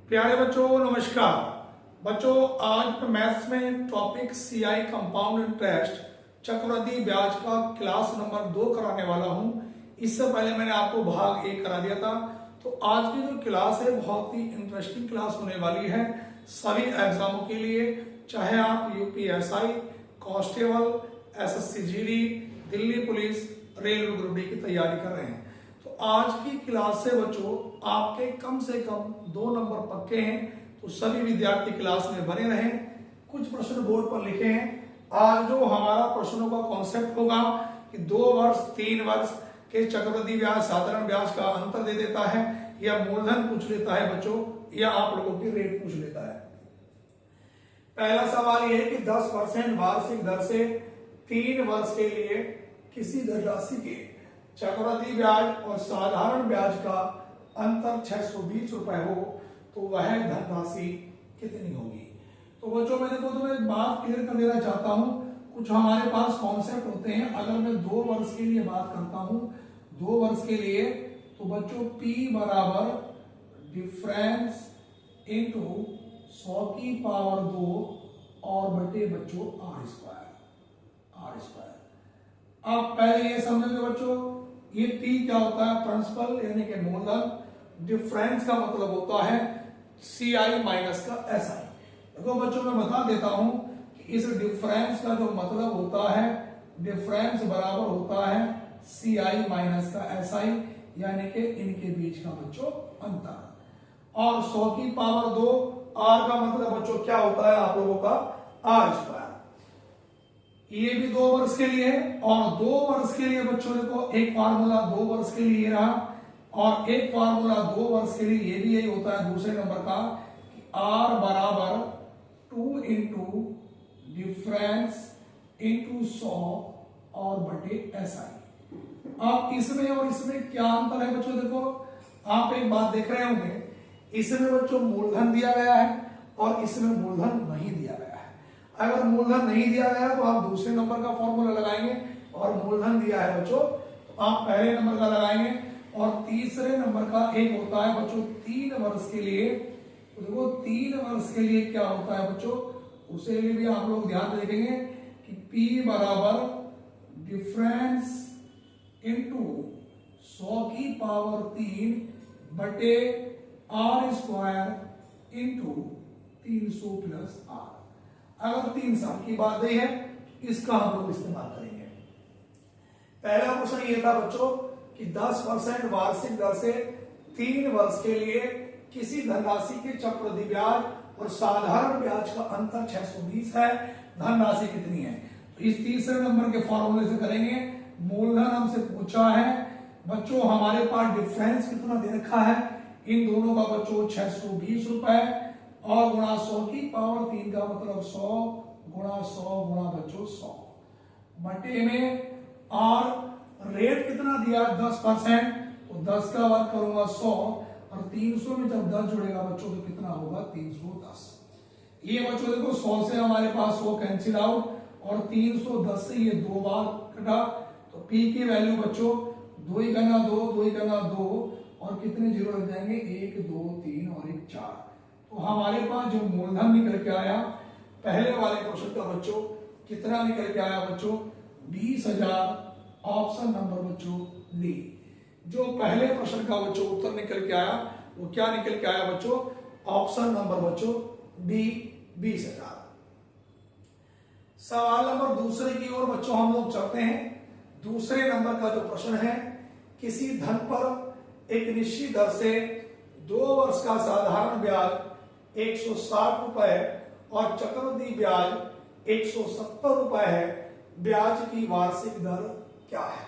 प्यारे बच्चों नमस्कार। बच्चों आज मैथ्स में टॉपिक सीआई कंपाउंड इंटरेस्ट चक्रवृद्धि ब्याज का क्लास नंबर 2 कराने वाला हूं। इससे पहले मैंने आपको भाग 1 करा दिया था। तो आज की जो क्लास है बहुत ही इंटरेस्टिंग क्लास होने वाली है सभी एग्जामों के लिए, चाहे आप UPSI, constable, SSC GD, Delhi police, railway group D की तैयारी कर रहे हैं। तो आज की क्लास से बच्चों आपके कम से कम 2 नंबर पक्के हैं। तो सभी विद्यार्थी क्लास में बने रहें। कुछ प्रश्न बोर्ड पर लिखे हैं। आज जो हमारा प्रश्नों का कॉन्सेप्ट होगा कि 2 वर्ष 3 वर्ष के चक्रवृद्धि ब्याज साधारण ब्याज का अंतर दे देता है, या मूलधन पूछ लेता है बच्चों, या आप लोगों की रेट पूछ लेता है। पहला सवाल यह है कि 10% वार्षिक दर से 3 वर्ष के लिए किसी धनराशि के चक्रवृद्धि ब्याज और साधारण ब्याज का अंतर 620 रुपए हो तो वह धनराशि कितनी होगी। तो बच्चों मैंने तो तुम्हें एक बात क्लियर कर देना चाहता हूं। कुछ हमारे पास कॉन्सेप्ट होते हैं। अगर मैं 2 वर्ष के लिए बात करता हूं, 2 वर्ष के लिए, तो बच्चों P बराबर डिफरेंस इंटू 100 की पावर 2 और बटे बच्चों R स्क्वायर। अब पहले ये समझेंगे बच्चों, ये P क्या होता है? प्रिंसिपल यानी कि मूलधन। डिफरेंस का मतलब होता है CI माइनस का SI। देखो बच्चों मैं बता देता हूं कि इस डिफरेंस का जो मतलब होता है, डिफरेंस बराबर होता है CI माइनस का SI, यानी कि इनके बीच का बच्चों अंतर। और 100 की पावर 2 R का मतलब बच्चों क्या होता है आप लोगों का? R square. ये भी 2 वर्ष के लिए है। और 2 वर्ष के लिए बच्चों देखो एक फार्मूला 2 वर्ष के लिए रहा, और एक फार्मूला 2 वर्ष के लिए ये भी यही होता है दूसरे नंबर का कि R बराबर 2 इंटू डिफरेंस इंटू 100 और बटे SI। अब इसमें और इसमें क्या अंतर है बच्चों? देखो आप एक बात देख रहे होंगे, इसमें बच्चों मूलधन दिया गया है और इसमें मूलधन नहीं दिया गया है। अगर मूलधन नहीं दिया गया तो आप दूसरे नंबर का फॉर्मूला लगाएंगे, और मूलधन दिया है बच्चों तो आप पहले नंबर का लगाएंगे। और तीसरे नंबर का एक होता है बच्चों 3 वर्ष के लिए। तो देखो 3 वर्ष के लिए क्या होता है बच्चों, उसे लिए भी आप लोग ध्यान देखेंगे कि P बराबर डिफरेंस इंटू 100 की पावर 3 बटे R square into 300 plus R। अगर 3 साल की बात है इसका हम लोग इस्तेमाल करेंगे। पहला क्वेश्चन ये था बच्चों कि 10% वार्षिक दर से 3 वर्ष के लिए किसी धनराशि के चक्रवृद्धि ब्याज और साधारण ब्याज का अंतर 620 है, धनराशि कितनी है? तो इस तीसरे नंबर के फॉर्मूले से करेंगे। मूलधन हमसे पूछा है बच्चों, हमारे पास डिफरेंस कितना दे रखा है इन दोनों का बच्चों 620 रुपए, और गुणा 100 की पावर 3 का मतलब 100 गुणा 100 गुणा बच्चों 100 बटे में R रेट कितना दिया 10%, तो 10 का वर्ग करूंगा 100, और 300 में जब 10 जुड़ेगा बच्चों तो कितना होगा? 310। ये बच्चों देखो 100 से हमारे पास 100 कैंसिल आउट, और 310 से ये 2 बार कटा, तो P की वैल्यू बच्चों 2 ही गना 2, 2 ही गना 2, और कितने जीरो लग जाएंगे? 1 2 3 और 1 4। तो हमारे पास जो मूलधन निकल के आया पहले वाले क्वेश्चन का बच्चों कितना निकल के आया बच्चों? 20,000। ऑप्शन नंबर बच्चों डी। जो पहले प्रश्न का बच्चों उत्तर निकल के आया वो क्या निकल के आया बच्चों? ऑप्शन नंबर बच्चों डी, 20,000। सवाल नंबर दूसरे की ओर बच्चों हम लोग चलते हैं। दूसरे नंबर का जो प्रश्न है, किसी धन पर एक निश्चित दर से 2 वर्ष का साधारण ब्याज 160 रुपए और चक्रवृद्धि ब्याज 170 रुपए है, ब्याज की वार्षिक दर क्या है?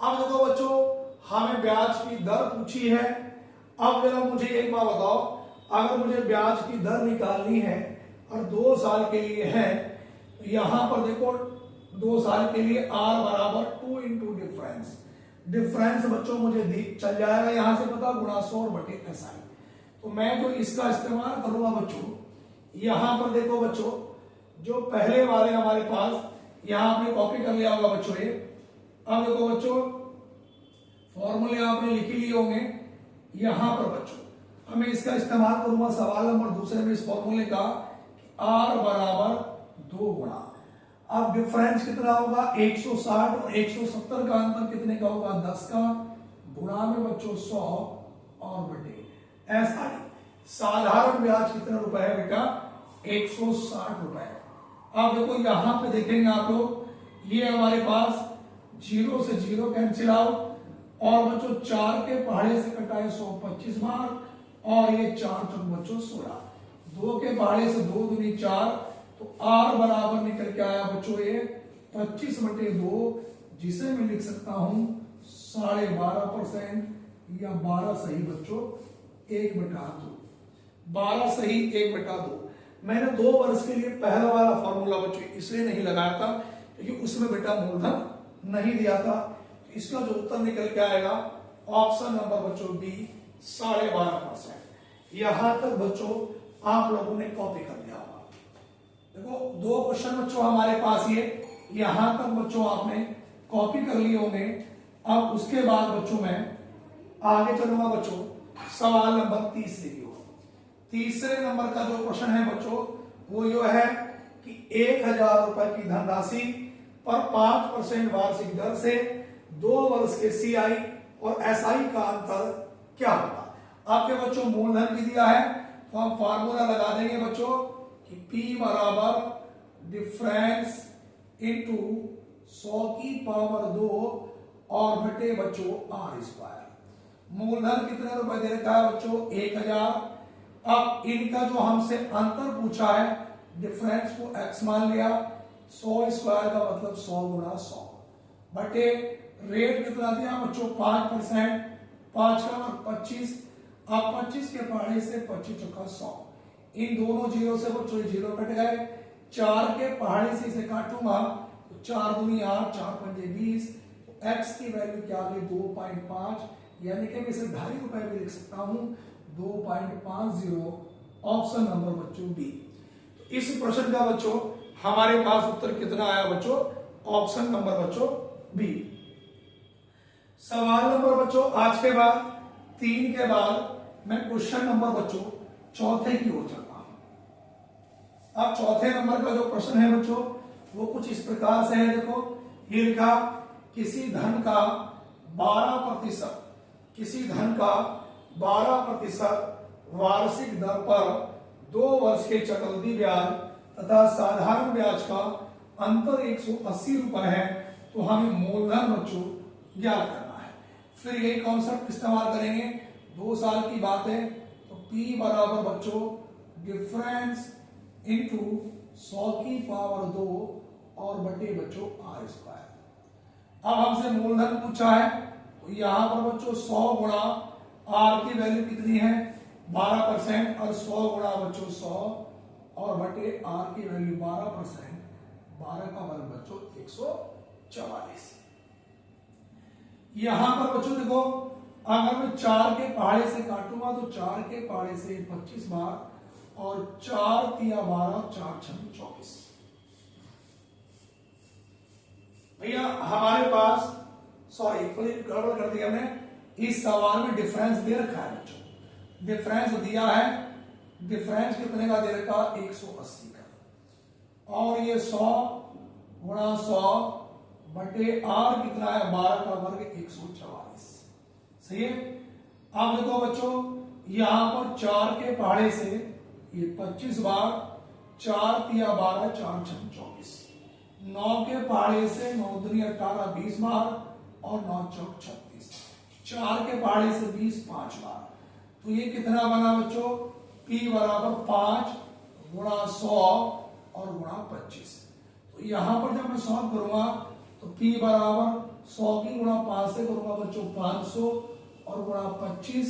अब देखो बच्चों हमें ब्याज की दर पूछी है। अब जरा मुझे एक बात बताओ, अगर मुझे ब्याज की दर निकालनी है और 2 साल के लिए है, तो यहां पर देखो 2 साल के लिए R बराबर 2 इंटू डिफरेंस। डिफरेंस बच्चों मुझे चल जाएगा यहां से पता, गुणा 100 बटे SI। तो मैं जो इसका इस्तेमाल करूंगा बच्चों, यहां पर देखो बच्चों जो पहले वाले हमारे पास, यहां आपने कॉपी कर लिया होगा बच्चों ये। अब देखो बच्चों फॉर्मूले आपने लिख लिए होंगे यहां पर बच्चों। मैं इसका इस्तेमाल करूंगा सवाल नंबर दूसरे में इस फॉर्मूले का, R बराबर 2 गुणा, अब डिफरेंस कितना होगा 160 और 170 का अंतर कितने का होगा 10 का, गुणा में बच्चों 100 और बटे SI। साधारण ब्याज कितने रुपए है बेटा 160 रुपए। अब देखो यहां पे देखेंगे आप लोग, ये हमारे पास 0 से 0 कैंसिल आउट, और बच्चों 4 के पहाड़े से कटाए 125 मार्क, और ये 4 चौक बच्चों 16, 2 के पहाड़े से 2 दूनी 4, तो R बराबर निकल के आया बच्चों ये 25/2, जिसे मैं लिख सकता हूं 12.5% या 12 सही बच्चों 1/2, 12 सही 1/2। मैंने 2 वर्ष के लिए पहला वाला फॉर्मूला बच्चों इसलिए नहीं लगाया था क्योंकि उसमें बेटा मूलधन नहीं दिया था। इसका जो उत्तर निकल के आएगा ऑप्शन नंबर बच्चों बी 12.5%। यहां तक बच्चों आप लोगों ने कॉपी कर लिया होगा। देखो 2 क्वेश्चन बच्चों हमारे पास ये, यहां तक बच्चों आपने कॉपी कर लिए होंगे। अब उसके बाद बच्चों मैं आगे चलूंगा बच्चों, सवाल नंबर 30 देखिए। तीसरे नंबर का जो क्वेश्चन है बच्चों वो यो है कि 1000 रुपए की धनराशि पर 5% वार्षिक दर से 2 वर्ष के CI और SI का अंतर क्या होगा। आपके बच्चों मूलधन भी दिया है, तो हम फार्मूला लगा देंगे बच्चों कि P बराबर डिफरेंस इंटू 100 की पावर 2 और बटे बच्चों R²। मूलधन कितने रुपए दे रखा है बच्चों 1000। अब इनका जो हमसे अंतर पूछा है, डिफरेंस को x मान लिया, 100² का मतलब 100 गुणा 100 बटे रेट कितना दिया बच्चों 5%, 5 का मतलब 25। अब 25 के पहाड़े से 25 चौका 100, इन दोनों जीरो से बच्चों 0 कट गए। 4 के पहाड़े से इसे काटूंगा तो 4 दूनी 8, 4 पंजे 20, x की वैल्यू क्या आ गई 2.5, यानी कि मैं इसे 2.5 रुपए भी लिख सकता हूं 2.50। ऑप्शन नंबर बच्चों बी। तो इस प्रश्न का बच्चों हमारे पास उत्तर कितना आया बच्चों, ऑप्शन नंबर बच्चों बी। सवाल नंबर बच्चों आज के बाद 3 के बाद मैं क्वेश्चन नंबर बच्चों चौथे की ओर चलता हूं। अब चौथे नंबर का जो प्रश्न है बच्चों वो कुछ इस प्रकार से है। देखो ये लिखा, किसी धन का 12%, किसी धन का 12% वार्षिक दर पर 2 वर्ष के चक्रवृद्धि ब्याज तथा साधारण ब्याज का अंतर 180 रुपए है, तो हमें मूलधन बच्चों ज्ञात करना है। फिर यही कॉन्सेप्ट इस्तेमाल करेंगे, 2 साल की बात है, तो P बराबर बच्चों डिफरेंस इंटू 100 की पावर 2 और बटे बच्चों R²। अब हमसे मूलधन पूछा है, तो यहां पर बच्चों 100 गुणा R की वैल्यू कितनी है 12% और 100 गुणा बच्चों 100 और बटे R की वैल्यू 12%, 12 का वर्ग बच्चों 144। यहां पर बच्चों देखो, अगर मैं 4 के पहाड़े से काटूंगा तो 4 के पहाड़े से 25 बार और 4 तिया 12, 4 छक 24। भैया हमारे पास सॉरी गड़बड़ कर दिया हमने, इस सवाल में डिफरेंस दे रखा है बच्चों, डिफरेंस दिया है, डिफरेंस कितने का दे रखा 180 का, और ये 100 गुणा 100 बटे R कितना है 12 का वर्ग 144। सही है। अब देखो बच्चों यहां पर 4 के पहाड़े से ये 25 बार, 4 तिया 12, 4 छक 24, 9 के पहाड़े से 9 दूनी 18, 20 बार और 9 चौक 36, 4 के पहाड़े से 20, 5 बार, तो ये कितना बना बच्चों P बराबर 5 गुणा 100 और गुणा 25। तो यहां पर जब मैं सॉल्व करूंगा तो P बराबर 100 की गुणा 5 से करूंगा बच्चों 500 और गुणा 25,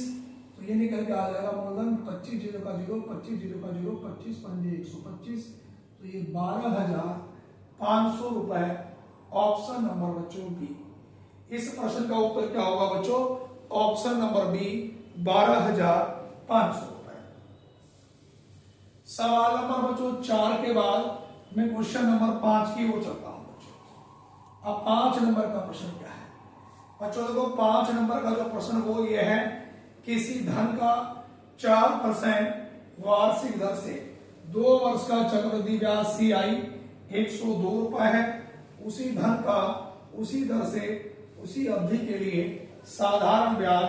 तो ये निकल के आ जाएगा मूलधन 25 0 का 0, 25 0 का 0, 25 पंजे 125, तो ये 12,500 रुपए। ऑप्शन नंबर बच्चों बी। इस प्रश्न का उत्तर क्या होगा बच्चों, ऑप्शन नंबर बी 12,500 रुपए। सवाल नंबर बच्चों 4 के बाद मैं क्वेश्चन नंबर 5 की ओर चलता हूं बच्चों। अब 5 नंबर का प्रश्न क्या है बच्चों, देखो 5 नंबर का जो प्रश्न वो ये है, किसी धन का 4% वार्षिक दर से 2 वर्ष का चक्रवृद्धि ब्याज CI 102 रुपए है। उसी धन का उसी दर से उसी अवधि के लिए साधारण ब्याज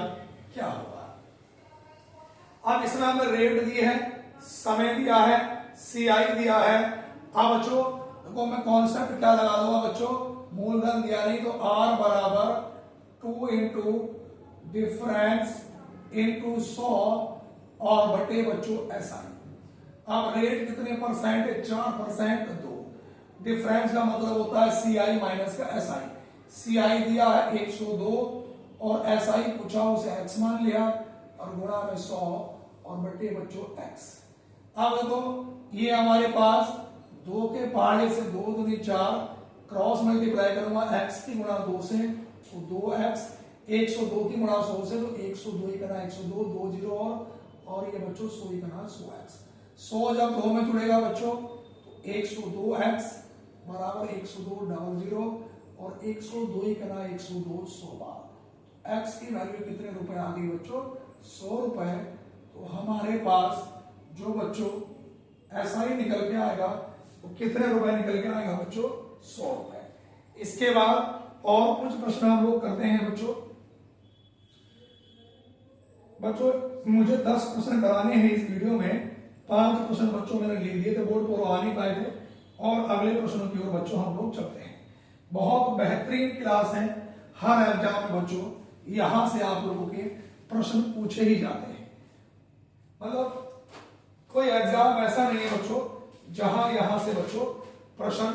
क्या होगा। अब इसमें हमें रेट दिए है, समय दिया है, CI दिया है। अब बच्चों देखो मैं कॉन्सेप्ट क्या लगा दूंगा बच्चों, मूलधन दिया नहीं तो R बराबर 2 इंटू डिफरेंस इंटू 100 और बटे बच्चों SI। अब रेट कितने परसेंट है, 4%। 2 डिफरेंस का मतलब होता है CI माइनस का SI। CI दिया है 102 और SI पूछा उसे X मान लिया और गुणा में 100 और बटे बच्चों X। अब देखो ये हमारे पास 2 के पहाड़े से 2 दूनी 4, क्रॉस मल्टीप्लाई करूंगा x की गुणा 2 से तो 2x, 102 की गुणा 100 से तो 102 ही करना 102, 2 जीरो और ये बच्चों 100 ही करना 100x। 100 जब 2 में जुड़ेगा बच्चों तो 102x बराबर 102 डबल जीरो और 102 ही करना 102 100 बार। x की वैल्यू कितने रुपए आ गई बच्चों, 100 रुपए। तो हमारे पास जो बच्चों SI निकल के आएगा तो कितने रुपए निकल के आएगा बच्चों, 100 रुपए। इसके बाद और कुछ प्रश्न हम लोग करते हैं बच्चों। मुझे 10 प्रश्न कराने हैं इस वीडियो में। 5 प्रश्न बच्चों मैंने लिख दिए थे, बोर्ड पर आ नहीं पाए थे और अगले प्रश्नों की ओर बच्चों हम लोग चलते हैं। बहुत बेहतरीन क्लास है, हर एग्जाम में बच्चों यहां से आप लोगों के प्रश्न पूछे ही जाते हैं। मतलब कोई एग्जाम ऐसा नहीं है बच्चों जहां यहां से बच्चों प्रश्न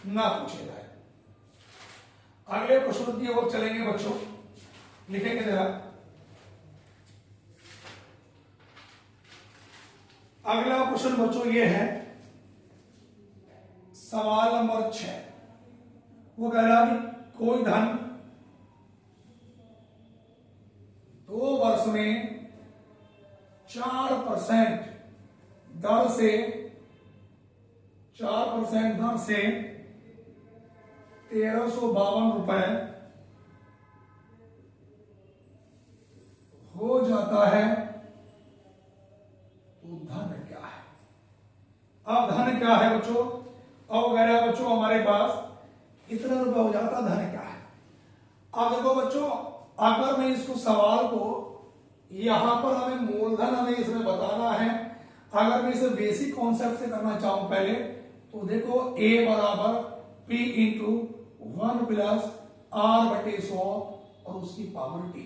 ना पूछे जाए। अगले प्रश्न की ओर चलेंगे बच्चों, लिखेंगे जरा। अगला प्रश्न बच्चों ये है सवाल नंबर 6। वो कह रहा कि कोई धन 2 वर्ष में 4% दर से 1352 रुपए हो जाता है तो धन क्या है। अब धन क्या है बच्चों, अब कह रहा है बच्चों हमारे पास इतना रुपए हो जाता, धन क्या है। अब देखो बच्चों अगर मैं इसको सवाल को यहां पर हमें मूलधन हमें इसमें बताना है, अगर मैं इसे बेसिक कॉन्सेप्ट से करना चाहूं पहले तो देखो A बराबर P इंटू 1 प्लस R बटे 100 और उसकी पावर T।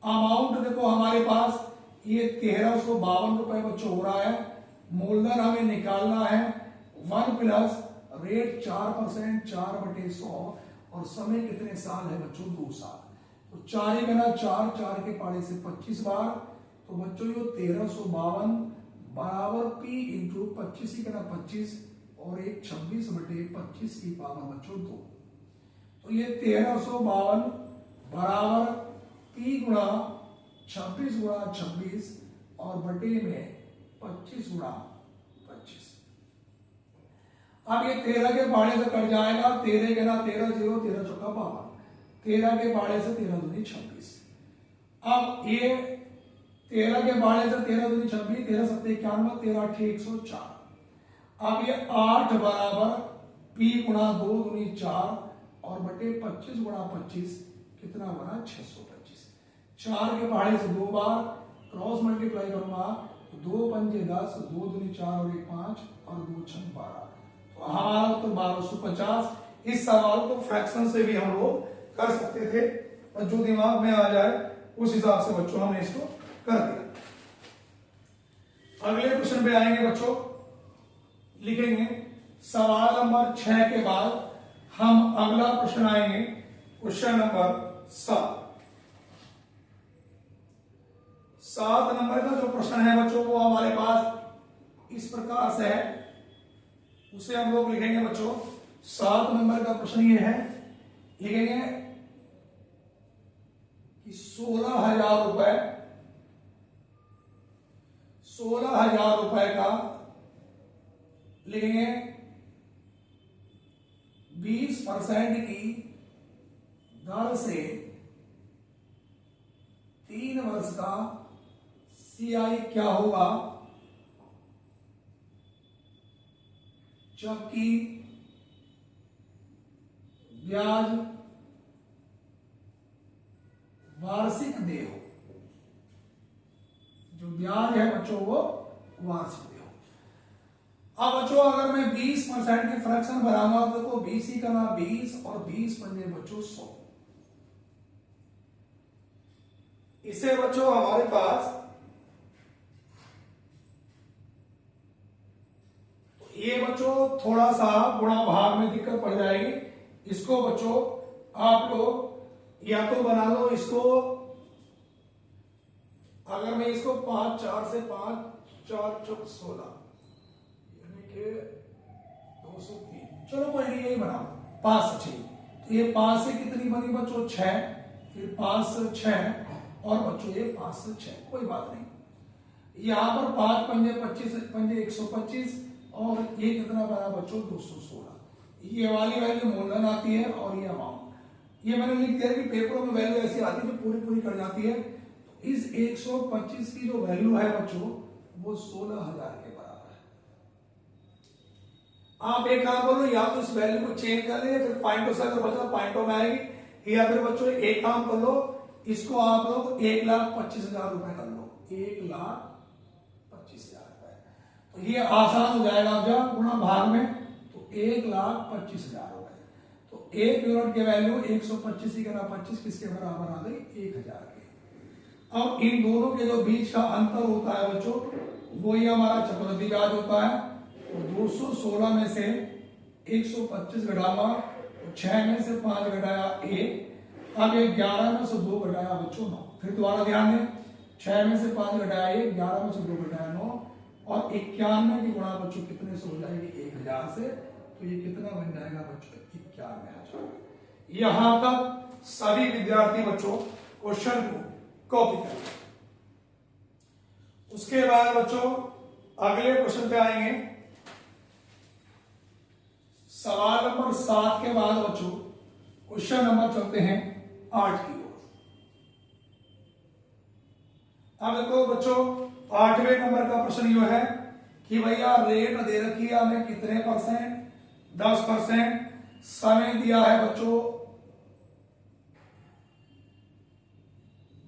अमाउंट देखो हमारे पास ये 1352 रुपए बच्चों हो रहा है। मूलधन हमें निकालना है 1 प्लस रेट 4%, 4 बटे 100 और समय कितने साल है बच्चों, 2 साल। तो 4 ही गना 4, 4 के पाड़े से 25 बार। तो बच्चों ये 1352 बराबर P इंटू 25 ही गना 25 और एक 26 बटे 25 की पावर बच्चों 2। तो ये 1352 बराबर P गुणा 26 गुणा 26 और बटे में 25 गुणा 25। अब ये 13 के पाड़े से कट जाएगा, 13 के ना 13 0, 13 चौका 52, 13 के पाड़े से 13 दूनी 26। अब ये 13 के पाड़े से 13 दूनी 26, 13 सत्ते 91, 13 अठे 104। अब ये 8 बराबर P गुणा 2 दूनी 4 और बटे 25 गुणा 25 कितना बना 625। 4 के पहाड़े से 2 बार क्रॉस मल्टीप्लाई करूंगा तो 2 पंजे 10, 2 दूनी 4 और 1 5 और 2 6 12। तो हमारा तो 1250। इस सवाल को फ्रैक्शन से भी हम लोग कर सकते थे, और जो दिमाग में आ जाए उस हिसाब से बच्चों हमने इसको कर दिया। अगले प्रश्न पे आएंगे बच्चों, लिखेंगे सवाल नंबर 6 के बाद हम अगला प्रश्न आएंगे क्वेश्चन नंबर 7। 7 नंबर का जो प्रश्न है बच्चों वो हमारे पास इस प्रकार से है, उसे हम लोग लिखेंगे बच्चों। 7 नंबर का प्रश्न ये है, लिखेंगे कि 16,000 रुपए, 16,000 रुपए का लिखेंगे 20% की दर से 3 वर्ष का CI क्या होगा जबकि ब्याज वार्षिक देय हो। जो ब्याज है बच्चों वो वार्षिक देय हो। अब बच्चों अगर मैं 20% की फ्रैक्शन बनाऊंगा तो देखो 20 ही करना 20 और 20 पंजे बच्चों 100। इसे बच्चों हमारे पास ये बच्चों थोड़ा सा गुणा भाग में दिक्कत पड़ जाएगी। इसको बच्चों आप लोग या तो बना लो इसको, अगर मैं इसको 5 4 से 5 4 चौक 16 यानी कि 203, चलो कोई नहीं यही बनाओ 5 से 6। तो ये 5 से कितनी बनी बच्चों 6, फिर 5 से 6 और बच्चों ये 5 से 6, कोई बात नहीं। यहां पर 5 पंजे 25 पंजे 125 और ये कितना बना बच्चों 216। ये वाली वैल्यू मूलधन आती है और ये अमाउंट ये मैंने लिख दिया कि पेपरों में वैल्यू ऐसी आती है जो पूरी पूरी कर जाती है। इस 125 की जो वैल्यू है बच्चों वो 16,000 के बराबर है। आप एक काम करो, या तो इस वैल्यू को चेंज कर ले, फिर पॉइंटों से अगर बचा पॉइंटों में आएगी, या फिर बच्चों एक काम कर लो, इसको आप लोग 1,25,000 रुपए कर लो, 1,25,000 रुपए। तो ये आसान हो जाएगा जब गुणा भाग में, तो 1,25,000 रुपए। तो एक यूनिट की वैल्यू 125 का 25 किसके बराबर आ गई 1,000 के। अब इन दोनों के जो बीच का अंतर होता है बच्चों वो ये हमारा चक्रवृद्धि ब्याज होता है। तो 216 में से 125 घटाऊंगा, तो 6 में से 5 घटाया 1, अब 11 में से 2 घटाया बच्चों 9। फिर दोबारा ध्यान दें, 6 में से 5 घटाया 1, 11 में से 2 घटाया 9 और 91 की गुणा बच्चों कितने से हो जाएगी 1,000 से। तो ये कितना बन जाएगा बच्चों 91,000। यहां तक सभी विद्यार्थी बच्चों क्वेश्चन को कॉपी करें। उसके बाद बच्चों अगले क्वेश्चन पे आएंगे। सवाल नंबर 7 के बाद बच्चों क्वेश्चन नंबर चलते हैं 8 की ओर। अब देखो बच्चों 8वें नंबर का प्रश्न यह है कि भैया रेट दे रखी है हमें कितने %, 10%। समय दिया है बच्चों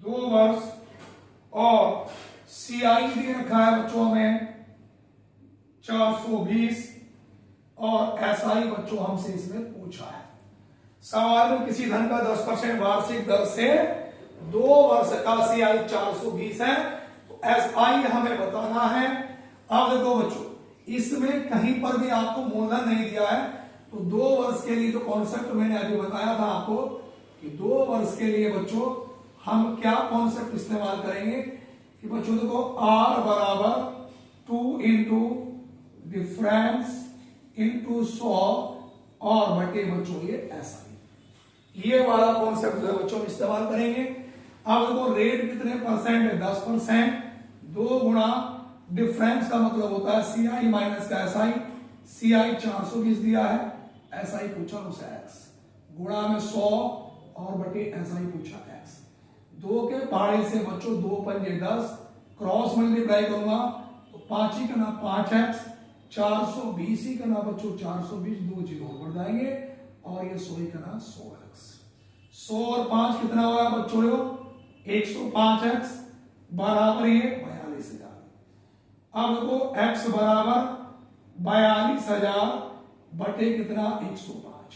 2 वर्ष और CI दे रखा है बच्चों हमें 420 और SI बच्चों हमसे इसमें पूछा है। सवाल में किसी धन का 10% वार्षिक दर से 2 वर्ष का CI 420 है, तो SI हमें बताना है। अब देखो बच्चों इसमें कहीं पर भी आपको मूलधन नहीं दिया है, तो 2 वर्ष के लिए जो कॉन्सेप्ट मैंने अभी बताया था आपको कि 2 वर्ष के लिए बच्चों हम क्या कॉन्सेप्ट इस्तेमाल करेंगे कि बच्चों देखो R बराबर 2 इंटू डिफरेंस इंटू 100 और बटे बच्चों ये SI, ये वाला कॉन्सेप्ट जो है बच्चों इस्तेमाल करेंगे। अब देखो रेट कितने परसेंट है 10%, 2 गुणा डिफरेंस का मतलब होता है CI माइनस का SI। CI 420 दिया है, SI पूछा उसे X, गुणा में 100 और बटे SI पूछा X। 2 के पहाड़े से बच्चों 2 पंजे 10, क्रॉस मल्टीप्लाई करूंगा तो 5 ही करना 5x, 420 ही करना बच्चों 420, 2 जीरो बढ़ जाएंगे और ये 100 ही करना 100x। 100 और 5 कितना हुआ बच्चों 105x बराबर ये 42,000। अब देखो x बराबर 42,000 बटे कितना 105।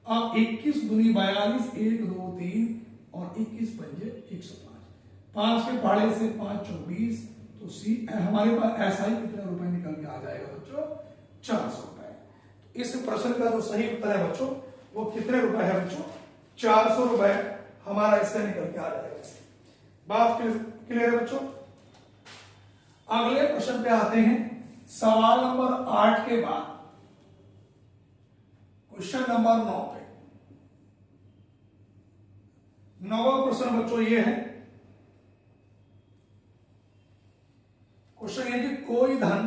अब 21 दूनी 42, 1 2 3 और 21 पंजे 105। 5 के पहाड़े से 5 24, तो सी हमारे पास SI कितने रुपए निकल के आ जाएगा बच्चों 400 रुपए। तो इस प्रश्न का जो सही उत्तर है बच्चों वो कितने रुपए है बच्चों 400 रुपए हमारा इसका निकल के आ जाएगा। बात क्लियर है बच्चों। अगले प्रश्न पे आते हैं। सवाल नंबर 8 के बाद क्वेश्चन नंबर 9 पे। 9वां प्रश्न बच्चों ये है, क्वेश्चन ये कि कोई धन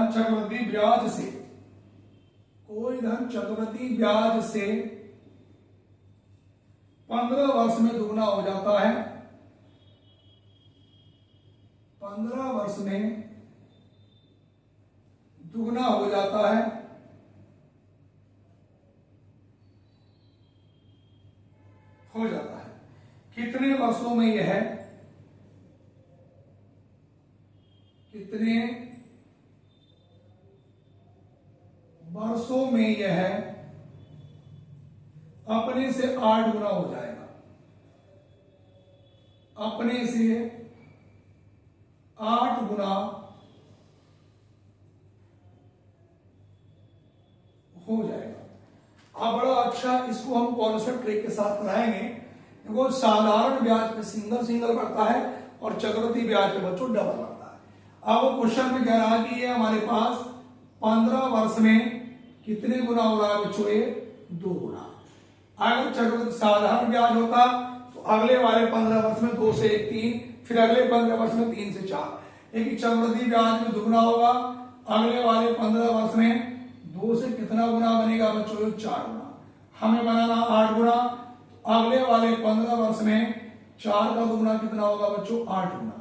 चक्रवृद्धि ब्याज से, कोई धन चक्रवृद्धि ब्याज से 15 वर्ष में दुगना हो जाता है, 15 वर्ष में दुगना हो जाता है, कितने वर्षों में यह है, कितने वर्षों में यह अपने से 8 गुना हो जाएगा, अपने से 8 गुना हो जाएगा। अब बड़ा अच्छा इसको हम कॉन्सेप्ट ट्रिक के साथ कराएंगे। देखो साधारण ब्याज पे सिंगल बढ़ता है और चक्रवृद्धि ब्याज पे बच्चों डबल बढ़ता है। अब क्वेश्चन में कह रहा है कि ये हमारे पास 15 वर्ष में कितने गुना हो रहा है बच्चों, ये 2 गुना। अगर चक्रवृद्धि साधारण ब्याज होता तो अगले वाले 15 वर्ष में 2 से 1 3, फिर अगले 15 वर्ष में 3 से 4, लेकिन चक्रवृद्धि ब्याज में दुगना होगा, अगले वाले 15 वर्ष में 2 से कितना गुना बनेगा बच्चों, 4 गुना। हमें बनाना 8 गुना, अगले वाले 15 वर्ष में 4 का दुगना कितना होगा बच्चों, 8 गुना।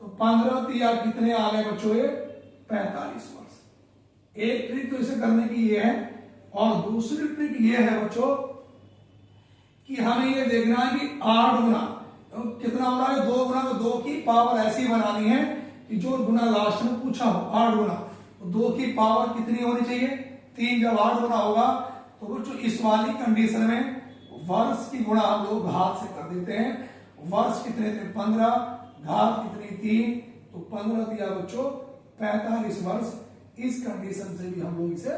तो 15 तिया कितने आ गए बच्चों, ये 45 वर्ष। एक ट्रिक तो इसे करने की ये है, और दूसरी ट्रिक ये है बच्चों कि हमें ये देखना है कि 8 गुना कितना हो रहा है, 2 गुना, तो 2 की पावर ऐसी बनानी है कि जो गुना लास्ट में पूछा हो 8 गुना, तो 2 की पावर कितनी होनी चाहिए, 3। जब 8 गुना होगा तो बच्चों इस वाली कंडीशन में वर्ष की गुणा हम लोग घात से कर देते हैं। वर्ष कितने थे, 15, घात कितनी 3, तो 15 दिया बच्चों 45 वर्ष। इस कंडीशन से भी हम लोग इसे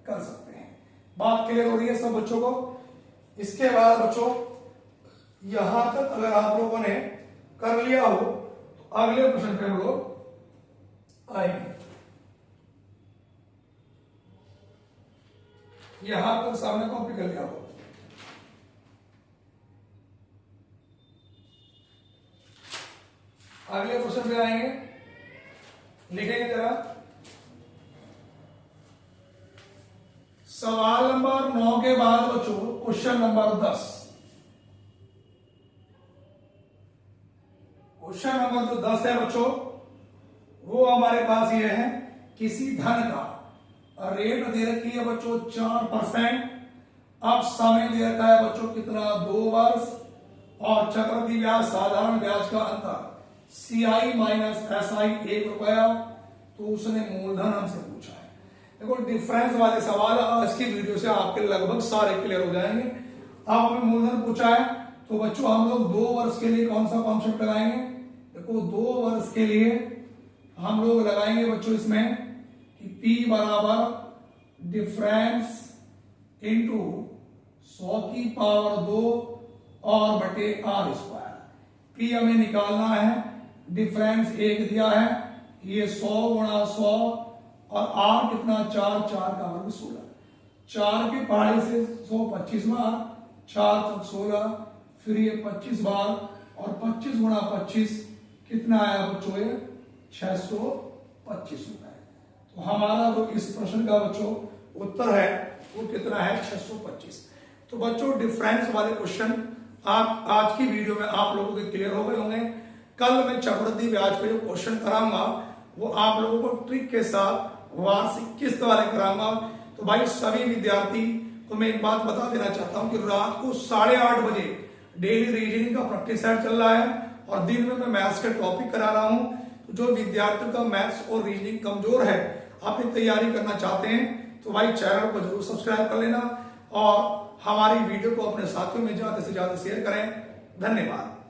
कर सकते हैं। बात क्लियर हो रही है सब बच्चों को। इसके बाद बच्चों यहां तक अगर आप लोगों ने कर लिया हो तो अगले प्रश्न पे हम लोग आएंगे। यहां तक सामने कॉपी कर लिया हो, अगले क्वेश्चन पे आएंगे, लिखेंगे जरा। सवाल नंबर 9 के बाद बच्चों क्वेश्चन नंबर 10। क्वेश्चन नंबर जो 10 है बच्चों वो हमारे पास ये है, किसी धन का रेट दे रखी है बच्चों 4%, अब समय दे रखा है बच्चों कितना, 2 वर्ष, और चक्रवृद्धि ब्याज साधारण ब्याज का अंतर CI माइनस SI 1 रुपया, तो उसने मूलधन हमसे पूछा है। देखो डिफरेंस वाले सवाल आज की वीडियो से आपके लगभग सारे क्लियर हो जाएंगे। अब हमें मूलधन पूछा है तो बच्चों हम लोग 2 वर्ष के लिए कौन सा कॉन्सेप्ट लगाएंगे, देखो 2 वर्ष के लिए हम लोग लगाएंगे बच्चों इसमें कि P बराबर डिफरेंस इंटू 100 की पावर 2 और बटे R स्क्वायर। P हमें निकालना है, डिफरेंस 1 दिया है, ये 100 गुणा 100 और R कितना 4, 4 का वर्ग 16, 4 के पहाड़े से 100 25 बार, 4 तक 16, फिर ये 25 बार और 25 गुणा 25 कितना आया बच्चों, ये 625 रुपए। तो हमारा जो इस प्रश्न का बच्चों उत्तर है वो कितना है, 625। तो बच्चों डिफरेंस वाले क्वेश्चन आप आज की वीडियो में आप लोगों के क्लियर हो गए होंगे। कल मैं चक्रवृद्धि ब्याज पे जो क्वेश्चन कराऊंगा वो आप लोगों को ट्रिक के साथ वार्षिक किस्त वाले कराऊंगा। तो भाई सभी विद्यार्थी को मैं एक बात बता देना चाहता हूं कि रात को 8:30 बजे डेली रीजनिंग का प्रैक्टिस सेट चल रहा है और दिन में मैं मैथ्स के टॉपिक करा रहा हूं। तो जो विद्यार्थियों का मैथ्स और रीजनिंग कमजोर है, आप तैयारी करना चाहते हैं तो भाई चैनल को जरूर सब्सक्राइब कर लेना और हमारी वीडियो को अपने साथियों में ज्यादा से ज्यादा शेयर करें। धन्यवाद।